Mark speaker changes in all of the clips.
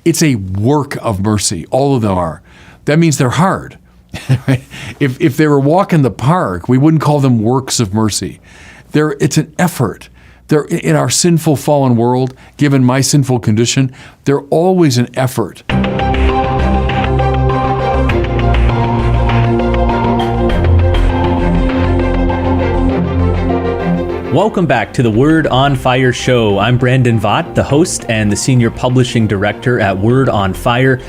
Speaker 1: It's a work of mercy. All of them are. That means they're hard. Right? If they were a walk in the park, we wouldn't call them works of mercy. It's an effort. They're in our sinful, fallen world, given my sinful condition, they're always an effort.
Speaker 2: Welcome back to the Word on Fire show. I'm Brandon Vaught, the host and the senior publishing director at Word on Fire.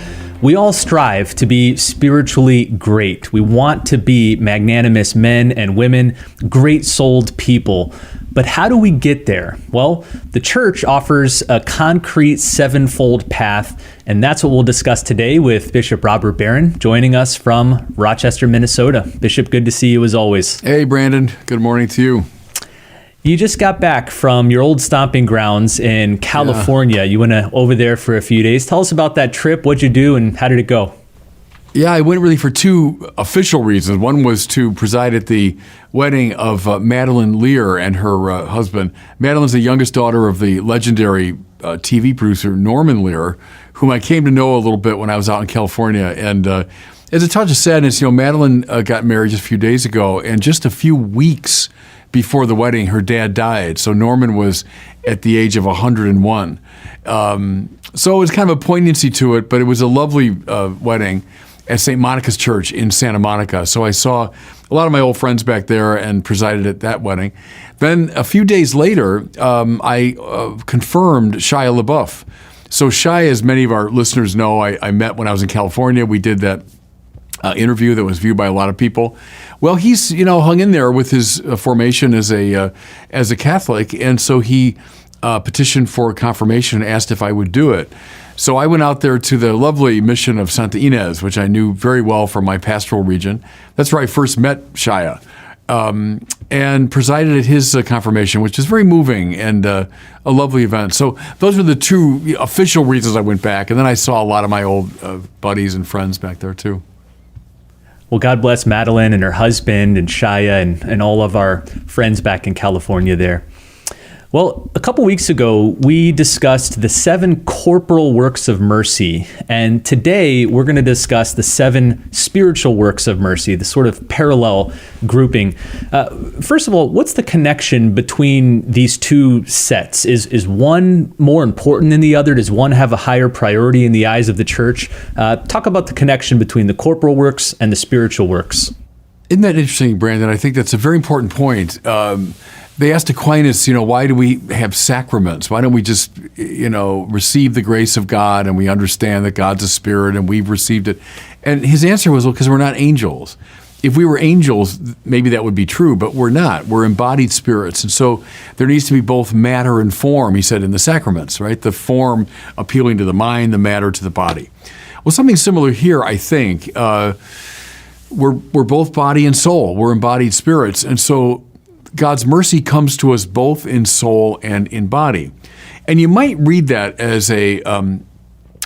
Speaker 2: We all strive to be spiritually great. We want to be magnanimous men and women, great-souled people. But how do we get there? Well, the church offers a concrete sevenfold path, and that's what we'll discuss today with Bishop Robert Barron, joining us from Rochester, Minnesota. Bishop, good to see you as always.
Speaker 1: Hey, Brandon. Good morning to you.
Speaker 2: You just got back from your old stomping grounds in California. Yeah. You went over there for a few days. Tell us about that trip. What'd you do and how did it go?
Speaker 1: Yeah, I went really for two official reasons. One was to preside at the wedding of Madeline Lear and her husband. Madeline's the youngest daughter of the legendary TV producer Norman Lear, whom I came to know a little bit when I was out in California. And as a touch of sadness, Madeline got married just a few days ago, and just a few weeks before the wedding, her dad died. So Norman was at the age of 101. So it was kind of a poignancy to it, but it was a lovely wedding at St. Monica's Church in Santa Monica. So I saw a lot of my old friends back there and presided at that wedding. Then a few days later, I confirmed Shia LaBeouf. So Shia, as many of our listeners know, I met when I was in California. We did that interview that was viewed by a lot of people. Well, he's hung in there with his formation as a Catholic, and so he petitioned for confirmation and asked if I would do it. So I went out there to the lovely mission of Santa Ynez, which I knew very well from my pastoral region. That's where I first met Shia, and presided at his confirmation, which is very moving and a lovely event. So those were the two official reasons I went back, and then I saw a lot of my old buddies and friends back there too.
Speaker 2: Well, God bless Madeline and her husband and Shia and all of our friends back in California there. Well, a couple weeks ago, we discussed the 7 corporal works of mercy. And today, we're going to discuss the 7 spiritual works of mercy, the sort of parallel grouping. First of all, what's the connection between these two sets? Is one more important than the other? Does one have a higher priority in the eyes of the church? Talk about the connection between the corporal works and the spiritual works.
Speaker 1: Isn't that interesting, Brandon? I think that's a very important point. They asked Aquinas, why do we have sacraments? Why don't we just, receive the grace of God and we understand that God's a spirit and we've received it? And his answer was, well, because we're not angels. If we were angels, maybe that would be true, but we're not. We're embodied spirits. And so there needs to be both matter and form, he said, in the sacraments, right? The form appealing to the mind, the matter to the body. Well, something similar here, I think. We're both body and soul. We're embodied spirits. And so God's mercy comes to us both in soul and in body. And you might read that as a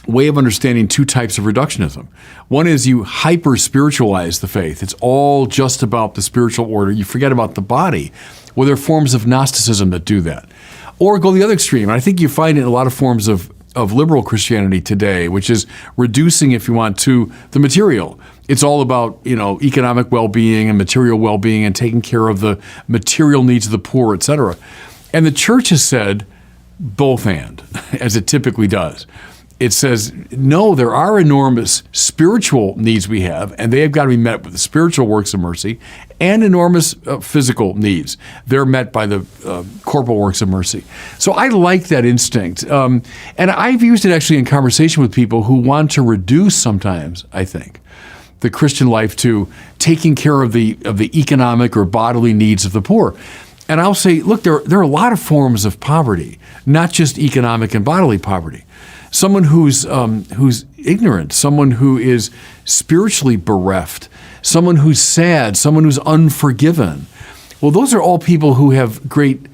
Speaker 1: way of understanding two types of reductionism. One is you hyper-spiritualize the faith. It's all just about the spiritual order. You forget about the body. Well, there are forms of Gnosticism that do that. Or go the other extreme. And I think you find it in a lot of forms of liberal Christianity today, which is reducing, if you want, to the material. It's all about, economic well-being and material well-being and taking care of the material needs of the poor, et cetera. And the church has said both and, as it typically does. It says, no, there are enormous spiritual needs we have, and they have got to be met with the spiritual works of mercy, and enormous physical needs. They're met by the corporal works of mercy. So I like that instinct. And I've used it actually in conversation with people who want to reduce sometimes, I think, the Christian life to taking care of the economic or bodily needs of the poor. And I'll say, look, there are a lot of forms of poverty, not just economic and bodily poverty. Someone who's ignorant, someone who is spiritually bereft, someone who's sad, someone who's unforgiven. Well, those are all people who have great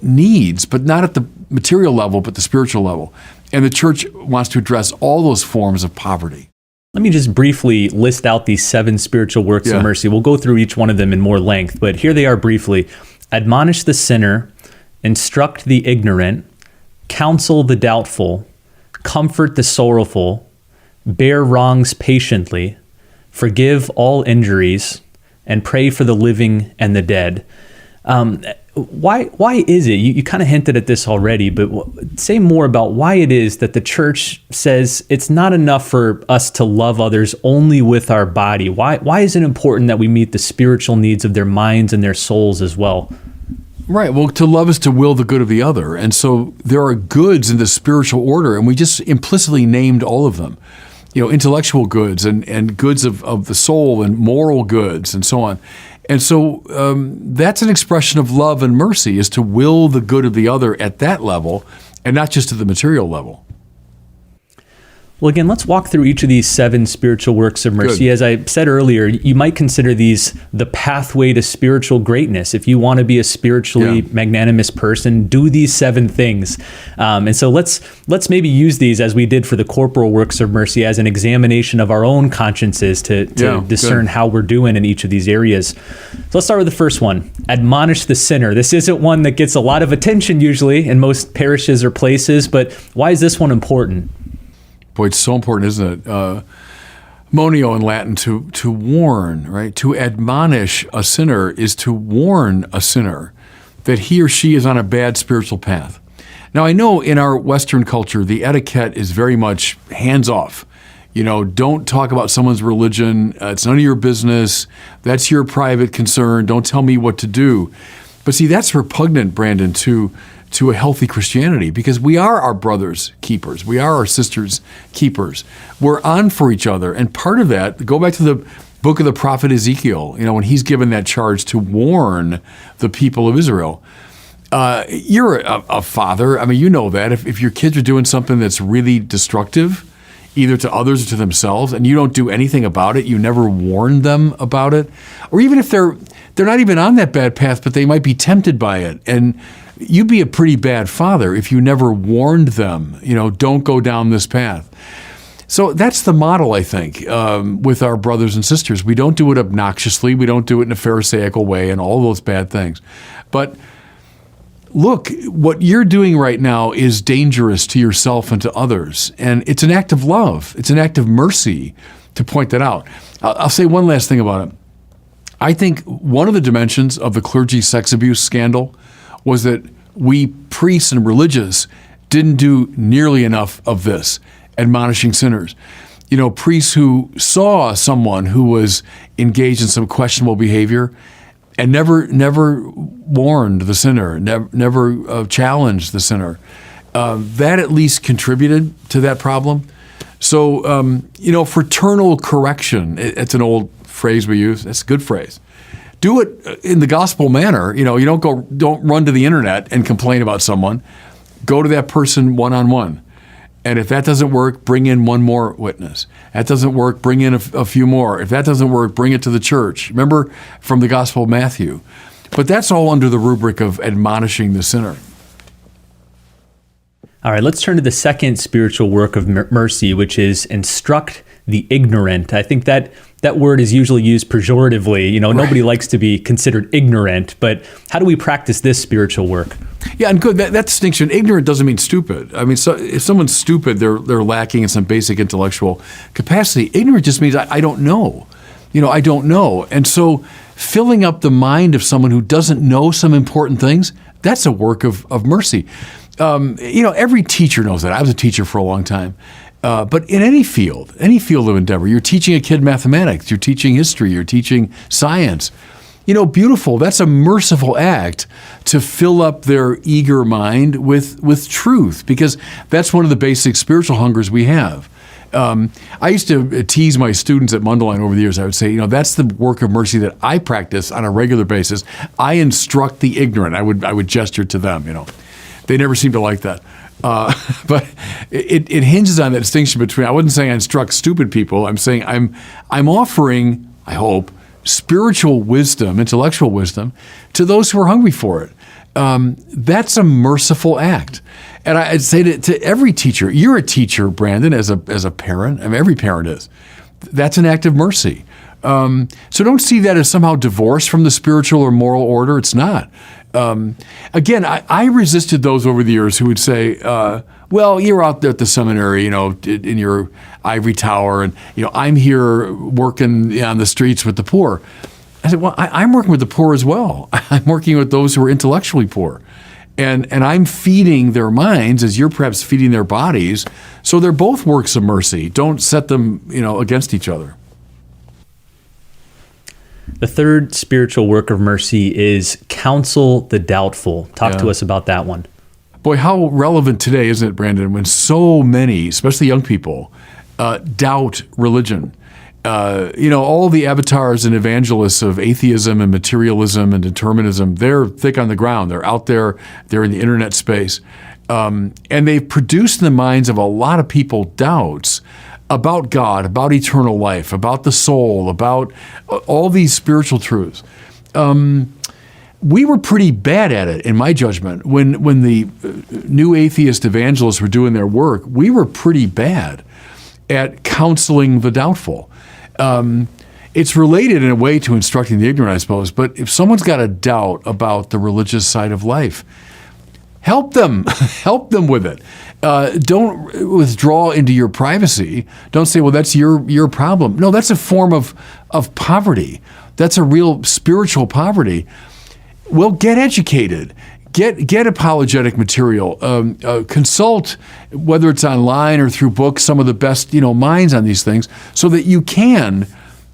Speaker 1: needs, but not at the material level, but the spiritual level. And the church wants to address all those forms of poverty.
Speaker 2: Let me just briefly list out these 7 spiritual works of mercy. We'll go through each one of them in more length, but here they are briefly. Admonish the sinner, instruct the ignorant, counsel the doubtful, comfort the sorrowful, bear wrongs patiently, forgive all injuries, and pray for the living and the dead. Why is it, you kind of hinted at this already, but say more about why it is that the church says it's not enough for us to love others only with our body? Why is it important that we meet the spiritual needs of their minds and their souls as well?
Speaker 1: Right. Well, to love is to will the good of the other. And so there are goods in the spiritual order, and we just implicitly named all of them. Intellectual goods and goods of the soul and moral goods and so on. And so that's an expression of love and mercy, is to will the good of the other at that level and not just at the material level.
Speaker 2: Well, again, let's walk through each of these 7 spiritual works of mercy.
Speaker 1: Good.
Speaker 2: As I said earlier, you might consider these the pathway to spiritual greatness. If you want to be a spiritually magnanimous person, do these 7 things. And so let's maybe use these, as we did for the corporal works of mercy, as an examination of our own consciences to discern how we're doing in each of these areas. So let's start with the first one, admonish the sinner. This isn't one that gets a lot of attention usually in most parishes or places, but why is this one important?
Speaker 1: Boy, it's so important, isn't it? Monio in Latin, to warn, right? To admonish a sinner is to warn a sinner that he or she is on a bad spiritual path. Now, I know in our Western culture, the etiquette is very much hands off. Don't talk about someone's religion. It's none of your business. That's your private concern. Don't tell me what to do. But see, that's repugnant, Brandon, to a healthy Christianity, because we are our brothers' keepers. We are our sisters' keepers. We're on for each other. And part of that, go back to the book of the prophet Ezekiel, when he's given that charge to warn the people of Israel. You're a father. I mean, you know that. If your kids are doing something that's really destructive, either to others or to themselves, and you don't do anything about it, you never warn them about it, or even if they're not even on that bad path, but they might be tempted by it, and you'd be a pretty bad father if you never warned them, don't go down this path. So that's the model, I think, with our brothers and sisters. We don't do it obnoxiously. We don't do it in a Pharisaical way and all those bad things. But look, what you're doing right now is dangerous to yourself and to others. And it's an act of love. It's an act of mercy to point that out. I'll say one last thing about it. I think one of the dimensions of the clergy sex abuse scandal was that we priests and religious didn't do nearly enough of this, admonishing sinners. Priests who saw someone who was engaged in some questionable behavior and never warned the sinner, never challenged the sinner. That at least contributed to that problem. So, fraternal correction, it's an old phrase we use. It's a good phrase. Do it in the gospel manner. You don't run to the internet and complain about someone. Go to that person one-on-one. And if that doesn't work, bring in one more witness. That doesn't work, bring in a few more. If that doesn't work, bring it to the church. Remember from the Gospel of Matthew. But that's all under the rubric of admonishing the sinner.
Speaker 2: All right, let's turn to the second spiritual work of mercy, which is instruct the ignorant. I think that word is usually used pejoratively. Nobody likes to be considered ignorant, but how do we practice this spiritual work?
Speaker 1: Yeah, and good, that distinction, ignorant doesn't mean stupid. I mean, so if someone's stupid, they're lacking in some basic intellectual capacity. Ignorant just means I don't know. I don't know. And so filling up the mind of someone who doesn't know some important things, that's a work of mercy. Every teacher knows that. I was a teacher for a long time. But in any field of endeavor, you're teaching a kid mathematics, you're teaching history, you're teaching science. Beautiful. That's a merciful act to fill up their eager mind with truth, because that's one of the basic spiritual hungers we have. I used to tease my students at Mundelein over the years. I would say, that's the work of mercy that I practice on a regular basis. I instruct the ignorant. I would gesture to them. They never seem to like that. But it hinges on that distinction between, I wasn't saying I instruct stupid people. I'm saying I'm offering, I hope, spiritual wisdom, intellectual wisdom to those who are hungry for it. That's a merciful act. And I'd say to every teacher, you're a teacher, Brandon, as a parent. I mean, every parent is. That's an act of mercy. So don't see that as somehow divorced from the spiritual or moral order. It's not. Again, I resisted those over the years who would say, Well, you're out there at the seminary, in your ivory tower, and I'm here working on the streets with the poor. I said, well, I'm working with the poor as well. I'm working with those who are intellectually poor. And I'm feeding their minds as you're perhaps feeding their bodies. So they're both works of mercy. Don't set them, against each other.
Speaker 2: The third spiritual work of mercy is counsel the doubtful. Talk to us about that one.
Speaker 1: Boy, how relevant today, isn't it, Brandon, when so many, especially young people, doubt religion. All the avatars and evangelists of atheism and materialism and determinism, they're thick on the ground. They're out there. They're in the internet space. And they've produced in the minds of a lot of people doubts about God, about eternal life, about the soul, about all these spiritual truths. We were pretty bad at it, in my judgment. When the new atheist evangelists were doing their work, we were pretty bad at counseling the doubtful. It's related in a way to instructing the ignorant, I suppose, but if someone's got a doubt about the religious side of life, help them. Help them with it. Don't withdraw into your privacy. Don't say, well, that's your problem. No, that's a form of poverty. That's a real spiritual poverty. Well, get educated. Get apologetic material. Consult, whether it's online or through books, some of the best minds on these things, so that you can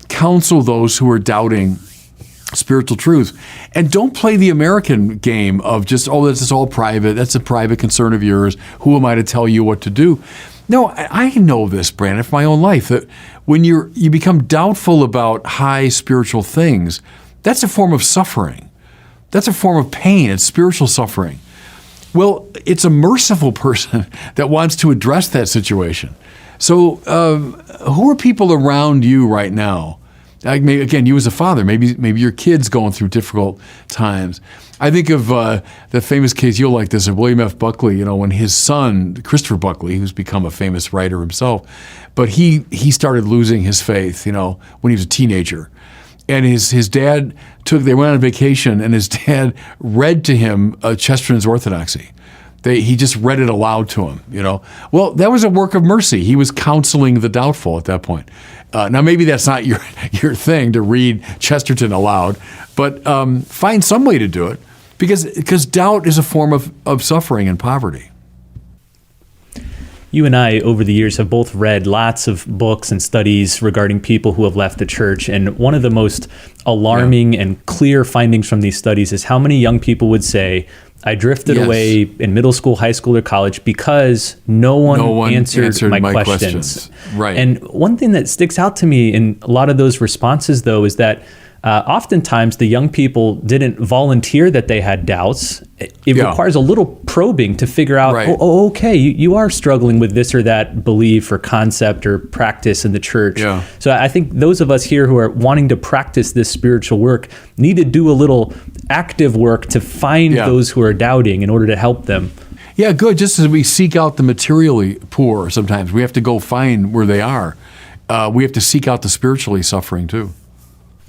Speaker 1: counsel those who are doubting spiritual truth. And don't play the American game of just, this is all private. That's a private concern of yours. Who am I to tell you what to do? No, I know this, Brandon, from my own life, that when you become doubtful about high spiritual things, that's a form of suffering. That's a form of pain. It's spiritual suffering. Well, it's a merciful person that wants to address that situation. So who are people around you right now? Again, you as a father, maybe your kid's going through difficult times. I think of the famous case, you'll like this, of William F. Buckley, when his son, Christopher Buckley, who's become a famous writer himself, but he started losing his faith, when he was a teenager. And his dad they went on vacation, and his dad read to him Chesterton's Orthodoxy. He just read it aloud to him, Well, that was a work of mercy. He was counseling the doubtful at that point. Now, maybe that's not your thing to read Chesterton aloud, but find some way to do it, because doubt is a form of suffering and poverty.
Speaker 2: You and I, over the years, have both read lots of books and studies regarding people who have left the church. And one of the most alarming and clear findings from these studies is how many young people would say, I drifted away in middle school, high school, or college because no one answered my questions.
Speaker 1: Right.
Speaker 2: And one thing that sticks out to me in a lot of those responses, though, is that oftentimes the young people didn't volunteer that they had doubts. It requires a little probing to figure out, okay, you are struggling with this or that belief or concept or practice in the church.
Speaker 1: Yeah.
Speaker 2: So I think those of us here who are wanting to practice this spiritual work need to do a little active work to find those who are doubting in order to help them.
Speaker 1: Yeah, good. Just as we seek out the materially poor sometimes, we have to go find where they are. We have to seek out the spiritually suffering too.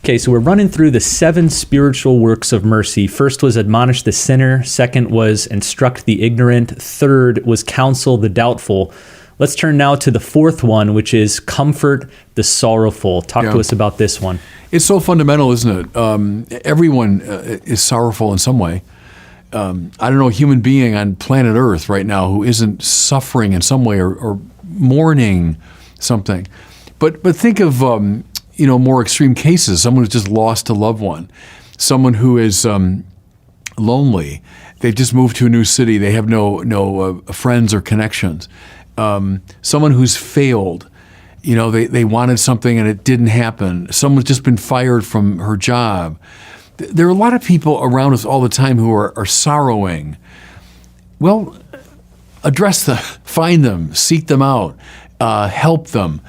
Speaker 2: Okay, so we're running through the 7 spiritual works of mercy. First was admonish the sinner. Second was instruct the ignorant. Third was counsel the doubtful. Let's turn now to the fourth one, which is comfort the sorrowful. Talk to us about this one.
Speaker 1: It's so fundamental, isn't it? Everyone is sorrowful in some way. I don't know a human being on planet Earth right now who isn't suffering in some way or mourning something. But think of more extreme cases. Someone who's just lost a loved one. Someone who is lonely. They've just moved to a new city. They have no friends or connections. Someone who's failed. They wanted something and it didn't happen. Someone's just been fired from her job. There are a lot of people around us all the time who are sorrowing. Well, address them, find them, seek them out, help them,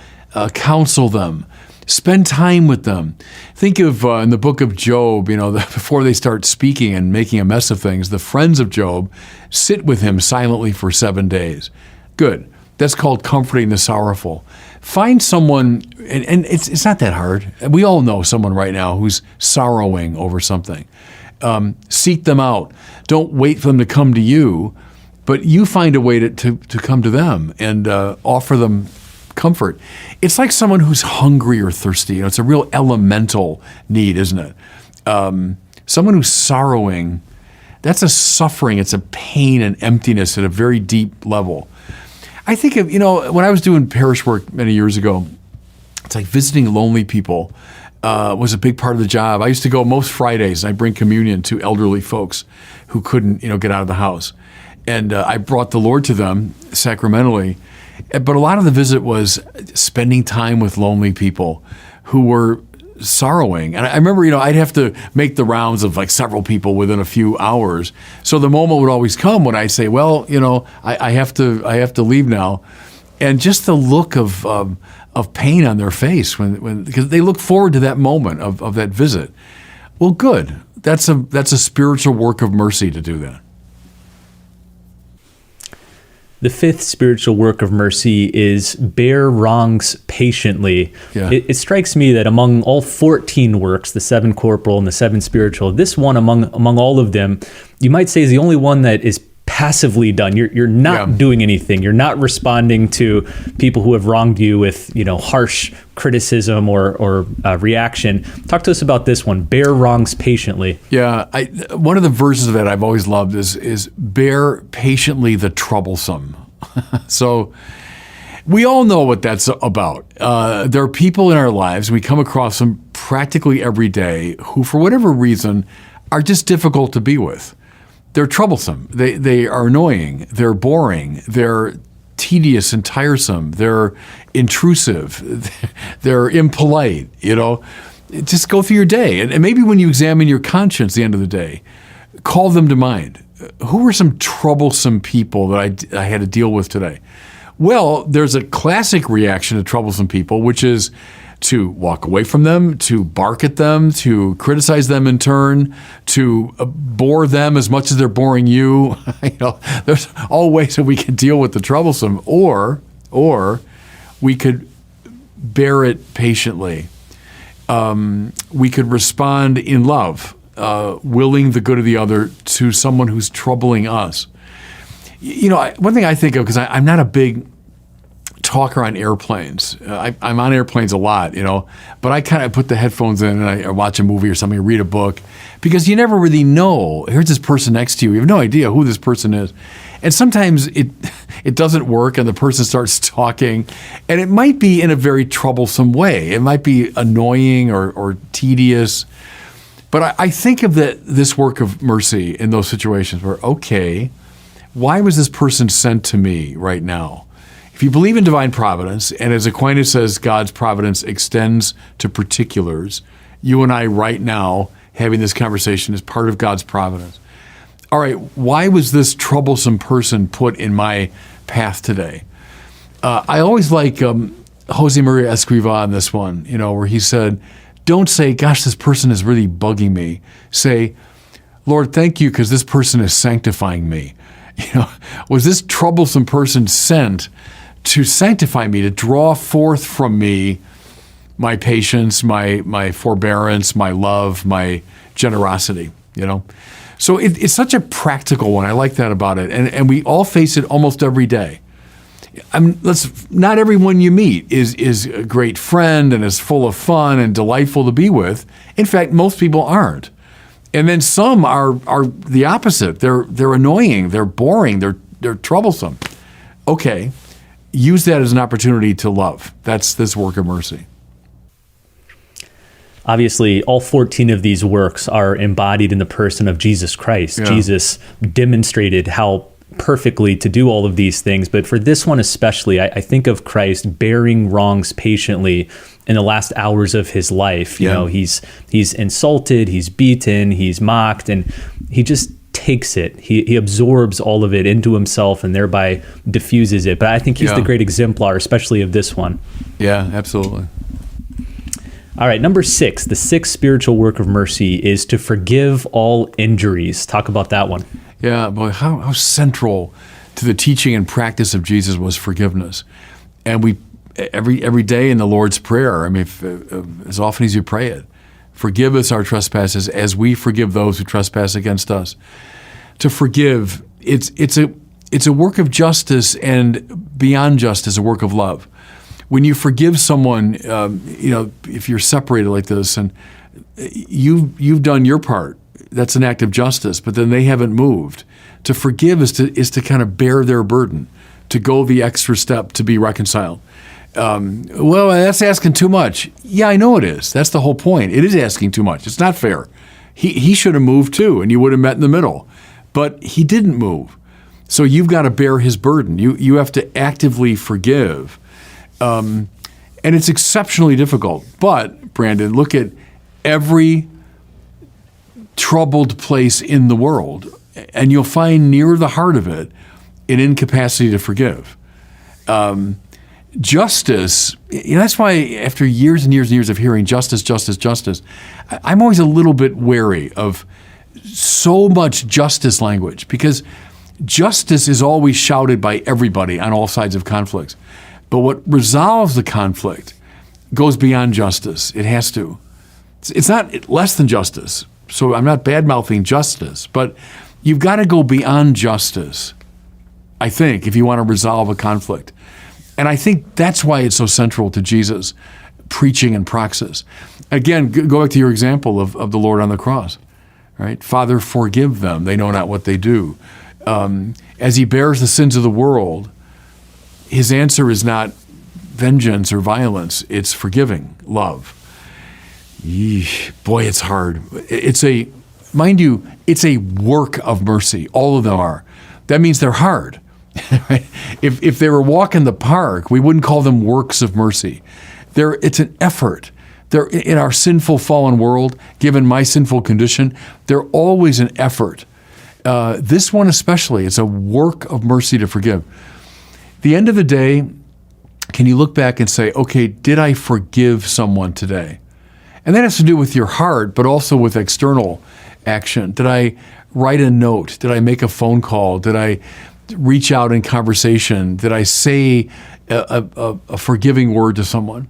Speaker 1: counsel them. Spend time with them. Think of in the book of Job, before they start speaking and making a mess of things, the friends of Job sit with him silently for 7 days. Good. That's called comforting the sorrowful. Find someone, and it's not that hard. We all know someone right now who's sorrowing over something. Seek them out. Don't wait for them to come to you. but you find a way to come to them and offer them comfort. It's like someone who's hungry or thirsty. It's a real elemental need, isn't it? Someone who's sorrowing, that's a suffering. It's a pain and emptiness at a very deep level. I think of, when I was doing parish work many years ago, it's like visiting lonely people was a big part of the job. I used to go most Fridays, and I bring communion to elderly folks who couldn't, get out of the house. And I brought the Lord to them sacramentally. But a lot of the visit was spending time with lonely people who were sorrowing. And I remember, I'd have to make the rounds of like several people within a few hours. So the moment would always come when I say, well, I have to leave now. And just the look of pain on their face because they look forward to that moment of that visit. Well, good. That's a spiritual work of mercy to do that.
Speaker 2: The fifth spiritual work of mercy is bear wrongs patiently.
Speaker 1: Yeah.
Speaker 2: It strikes me that among all 14 works, the 7 corporal and the 7 spiritual, this one among all of them, you might say is the only one that is passively done. You're not doing anything. You're not responding to people who have wronged you with harsh criticism or reaction. Talk to us about this one. Bear wrongs patiently.
Speaker 1: Yeah, one of the verses that I've always loved is bear patiently the troublesome. So we all know what that's about. There are people in our lives, we come across them practically every day, who for whatever reason are just difficult to be with. They're troublesome. They are annoying. They're boring. They're tedious and tiresome. They're intrusive. They're impolite. Just go through your day. And maybe when you examine your conscience at the end of the day, call them to mind. Who were some troublesome people that I had to deal with today? Well, there's a classic reaction to troublesome people, which is to walk away from them, to bark at them, to criticize them in turn, to bore them as much as they're boring you. There's all ways that we can deal with the troublesome, or we could bear it patiently. We could respond in love, willing the good of the other to someone who's troubling us. One thing I think of, because I'm not a big talker on airplanes. I'm on airplanes a lot, but I kind of put the headphones in and I watch a movie or something, or read a book, because you never really know. Here's this person next to you. You have no idea who this person is. And sometimes it doesn't work and the person starts talking, and it might be in a very troublesome way. It might be annoying or tedious. But I think of this work of mercy in those situations where, okay, why was this person sent to me right now? If you believe in divine providence, and as Aquinas says, God's providence extends to particulars, you and I right now having this conversation is part of God's providence. All right, why was this troublesome person put in my path today? I always like Jose Maria Escrivá on this one, where he said, don't say, gosh, this person is really bugging me. Say, Lord, thank you because this person is sanctifying me. Was this troublesome person sent to sanctify me, to draw forth from me my patience, my forbearance, my love, my generosity, So it's such a practical one. I like that about it. And we all face it almost every day. Not everyone you meet is a great friend and is full of fun and delightful to be with. In fact, most people aren't. And then some are the opposite. They're annoying, they're boring, they're troublesome. Okay. Use that as an opportunity to love. That's this work of mercy.
Speaker 2: Obviously, all 14 of these works are embodied in the person of Jesus Christ. Yeah. Jesus demonstrated how perfectly to do all of these things. But for this one especially, I think of Christ bearing wrongs patiently in the last hours of his life. He's insulted, he's beaten, he's mocked, and he just takes it. He absorbs all of it into himself and thereby diffuses it. But I think he's the great exemplar, especially of this one.
Speaker 1: Yeah, absolutely.
Speaker 2: All right, number 6, the 6th spiritual work of mercy is to forgive all injuries. Talk about that one.
Speaker 1: Yeah, boy, how central to the teaching and practice of Jesus was forgiveness. And we every day in the Lord's Prayer, as often as you pray it, forgive us our trespasses as we forgive those who trespass against us. To forgive, it's it's a work of justice, and beyond justice, a work of love. When you forgive someone, if you're separated like this, and you've done your part, that's an act of justice. But then they haven't moved. To forgive is to kind of bear their burden, to go the extra step to be reconciled. Well, that's asking too much. Yeah, I know it is. That's the whole point. It is asking too much. It's not fair. He should have moved too, and you would have met in the middle. But he didn't move. So you've got to bear his burden. You have to actively forgive. And it's exceptionally difficult. But, Brandon, look at every troubled place in the world, and you'll find near the heart of it an incapacity to forgive. Justice, that's why after years and years and years of hearing justice, justice, justice, I'm always a little bit wary of so much justice language, because justice is always shouted by everybody on all sides of conflicts. But what resolves the conflict goes beyond justice. It has to. It's not less than justice. So I'm not bad-mouthing justice, but you've got to go beyond justice, I think, if you want to resolve a conflict. And I think that's why it's so central to Jesus' preaching and praxis. Again, go back to your example of the Lord on the cross, right? Father, forgive them. They know not what they do. As he bears the sins of the world, his answer is not vengeance or violence. It's forgiving, love. Yeesh, boy, it's hard. Mind you, it's a work of mercy. All of them are. That means they're hard. Right? If they were a walk in the park, we wouldn't call them works of mercy. It's an effort. They're in our sinful, fallen world, given my sinful condition, they're always an effort. This one especially, it's a work of mercy to forgive. At the end of the day, can you look back and say, okay, did I forgive someone today? And that has to do with your heart, but also with external action. Did I write a note? Did I make a phone call? Did I reach out in conversation? Did I say a forgiving word to someone?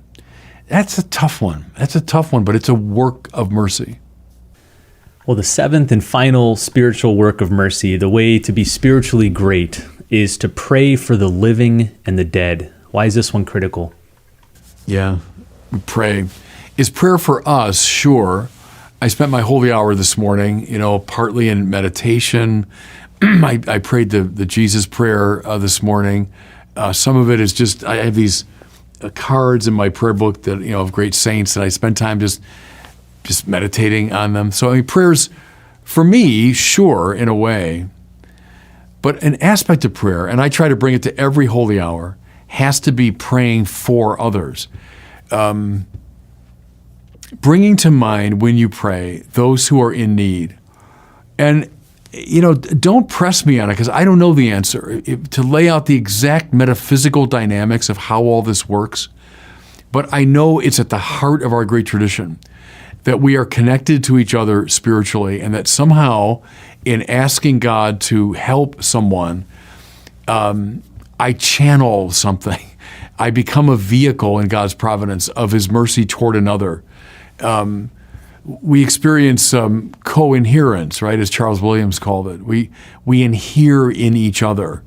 Speaker 1: That's a tough one. But it's a work of mercy.
Speaker 2: Well, the seventh and final spiritual work of mercy, the way to be spiritually great, is to pray for the living and the dead. Why is this one critical? Yeah,
Speaker 1: we pray. Is prayer for us? Sure. I spent my holy hour this morning, partly in meditation. I prayed the Jesus prayer this morning. Some of it is just, I have these cards in my prayer book that, of great saints, that I spend time just meditating on them. So, prayers, for me, sure, in a way, but an aspect of prayer, and I try to bring it to every holy hour, has to be praying for others. Bringing to mind, when you pray, those who are in need. And, don't press me on it, because I don't know the answer, to lay out the exact metaphysical dynamics of how all this works. But I know it's at the heart of our great tradition that we are connected to each other spiritually, and that somehow in asking God to help someone, I channel something. I become a vehicle in God's providence of his mercy toward another. We experience co-inherence, right, as Charles Williams called it. We inhere in each other.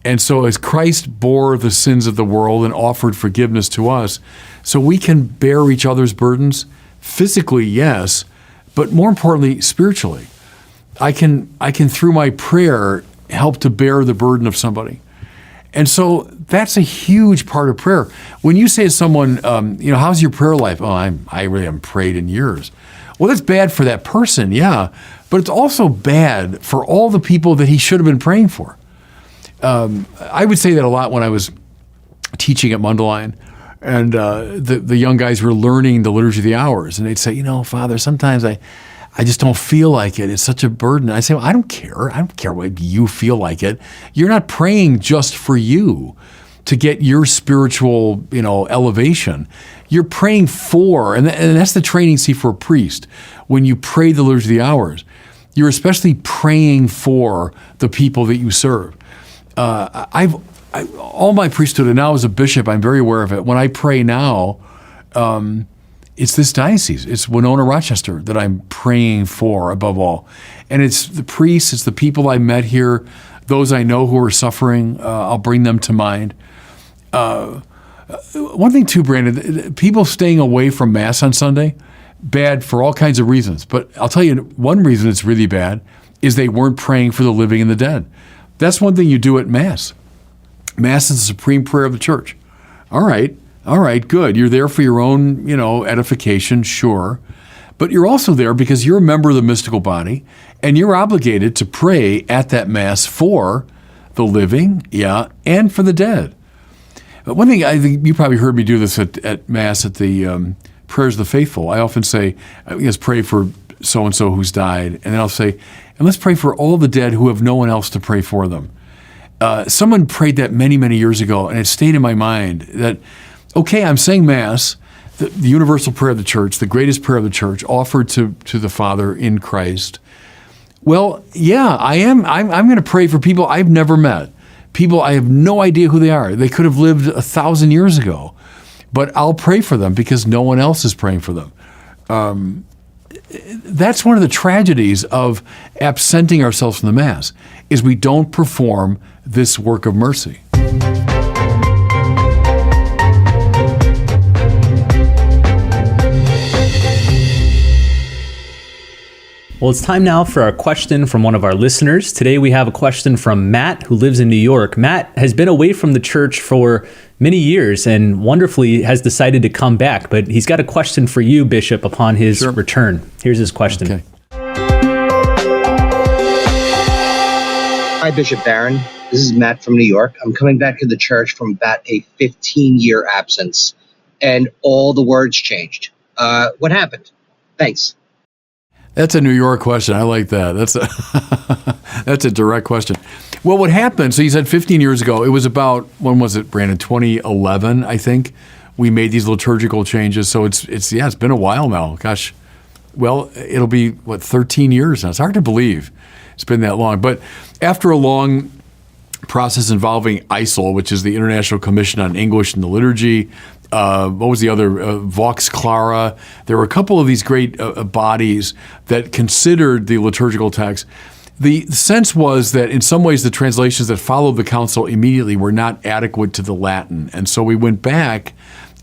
Speaker 1: And so as Christ bore the sins of the world and offered forgiveness to us, so we can bear each other's burdens, physically, yes, but more importantly, spiritually. I can through my prayer help to bear the burden of somebody. And so that's a huge part of prayer. When you say to someone, how's your prayer life? Oh, I really haven't prayed in years. Well, that's bad for that person, yeah, but it's also bad for all the people that he should have been praying for. I would say that a lot when I was teaching at Mundelein, and the young guys were learning the Liturgy of the Hours, and they'd say, Father, sometimes I just don't feel like it. It's such a burden. I say, well, I don't care. I don't care what you feel like it. You're not praying just for you to get your spiritual, elevation. You're praying for, and that's the training, see, for a priest. When you pray the Liturgy of the Hours, you're especially praying for the people that you serve. All my priesthood, and now as a bishop, I'm very aware of it. When I pray now, it's this diocese. It's Winona Rochester that I'm praying for above all. And it's the priests, it's the people I met here Those I know who are suffering, I'll bring them to mind. One thing too, Brandon, people staying away from Mass on Sunday, bad for all kinds of reasons. But I'll tell you, one reason it's really bad is they weren't praying for the living and the dead. That's one thing you do at Mass. Mass is the supreme prayer of the church. All right, good. You're there for your own, edification, sure. But you're also there because you're a member of the mystical body, and you're obligated to pray at that Mass for the living, and for the dead. But one thing, I think you probably heard me do this at Mass at the Prayers of the Faithful. I often say, let's pray for so-and-so who's died. And then I'll say, and let's pray for all the dead who have no one else to pray for them. Someone prayed that many, many years ago, and it stayed in my mind that, okay, I'm saying Mass, the universal prayer of the church, the greatest prayer of the church, offered to the Father in Christ. Well, yeah, I am. I'm going to pray for people I've never met, people I have no idea who they are. They could have lived 1,000 years ago, but I'll pray for them because no one else is praying for them. That's one of the tragedies of absenting ourselves from the Mass, is we don't perform this work of mercy.
Speaker 2: Well, it's time now for our question from one of our listeners. Today we have a question from Matt, who lives in New York. Matt has been away from the church for many years and wonderfully has decided to come back. But he's got a question for you, Bishop, upon his return. Here's his question.
Speaker 1: Okay.
Speaker 3: Hi, Bishop Barron. This is Matt from New York. I'm coming back to the church from about a 15-year absence, and all the words changed. What happened? Thanks.
Speaker 1: That's a New York question. I like that. That's a direct question. Well, what happened, so you said 15 years ago, it was about, when was it, Brandon? 2011, I think. We made these liturgical changes. So it's been a while now. Gosh, well, it'll be, 13 years now. It's hard to believe it's been that long. But after a long process involving ICEL, which is the International Commission on English and the Liturgy, what was the other? Vox Clara. There were a couple of these great bodies that considered the liturgical text. The sense was that in some ways the translations that followed the council immediately were not adequate to the Latin. And so we went back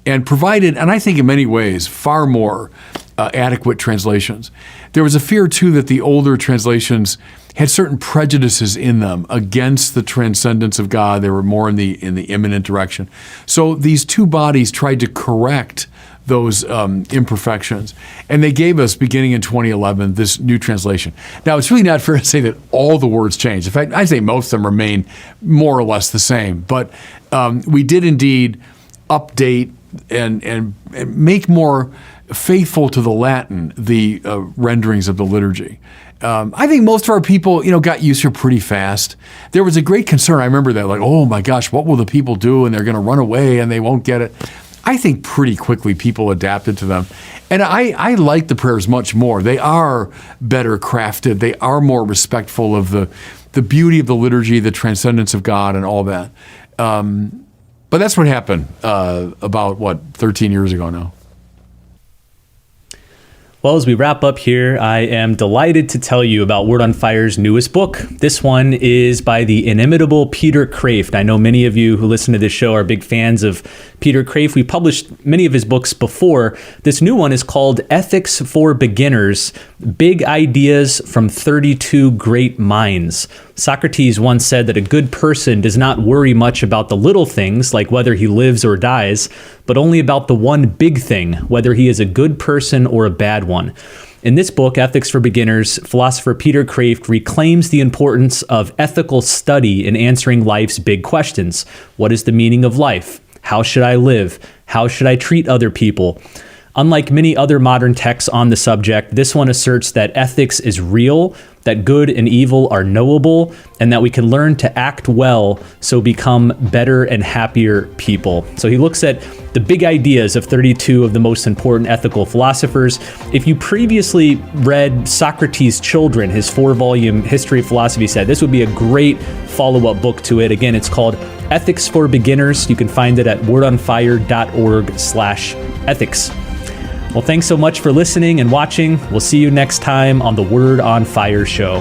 Speaker 1: and provided, and I think in many ways, far more adequate translations. There was a fear, too, that the older translations had certain prejudices in them against the transcendence of God. They were more in the immanent direction. So these two bodies tried to correct those imperfections, and they gave us, beginning in 2011, this new translation. Now, it's really not fair to say that all the words changed. In fact, I'd say most of them remain more or less the same. But we did indeed update and make more faithful to the Latin the renderings of the liturgy. I think most of our people, got used to it pretty fast. There was a great concern. I remember that, like, oh my gosh, what will the people do? And they're going to run away and they won't get it. I think pretty quickly people adapted to them. And I like the prayers much more. They are better crafted. They are more respectful of the beauty of the liturgy, the transcendence of God and all that. But that's what happened about, 13 years ago now.
Speaker 2: Well, as we wrap up here, I am delighted to tell you about Word on Fire's newest book. This one is by the inimitable Peter Kreeft. I know many of you who listen to this show are big fans of Peter Kreeft. We published many of his books before. This new one is called Ethics for Beginners, Big Ideas from 32 Great Minds. Socrates once said that a good person does not worry much about the little things, like whether he lives or dies, but only about the one big thing, whether he is a good person or a bad one. In this book, Ethics for Beginners, philosopher Peter Kreeft reclaims the importance of ethical study in answering life's big questions. What is the meaning of life? How should I live? How should I treat other people? Unlike many other modern texts on the subject, this one asserts that ethics is real, that good and evil are knowable, and that we can learn to act well so become better and happier people. So he looks at the big ideas of 32 of the most important ethical philosophers. If you previously read Socrates' Children, his 4-volume history of philosophy set, this would be a great follow-up book to it. Again, it's called Ethics for Beginners. You can find it at wordonfire.org/ethics. Well, thanks so much for listening and watching. We'll see you next time on the Word on Fire show.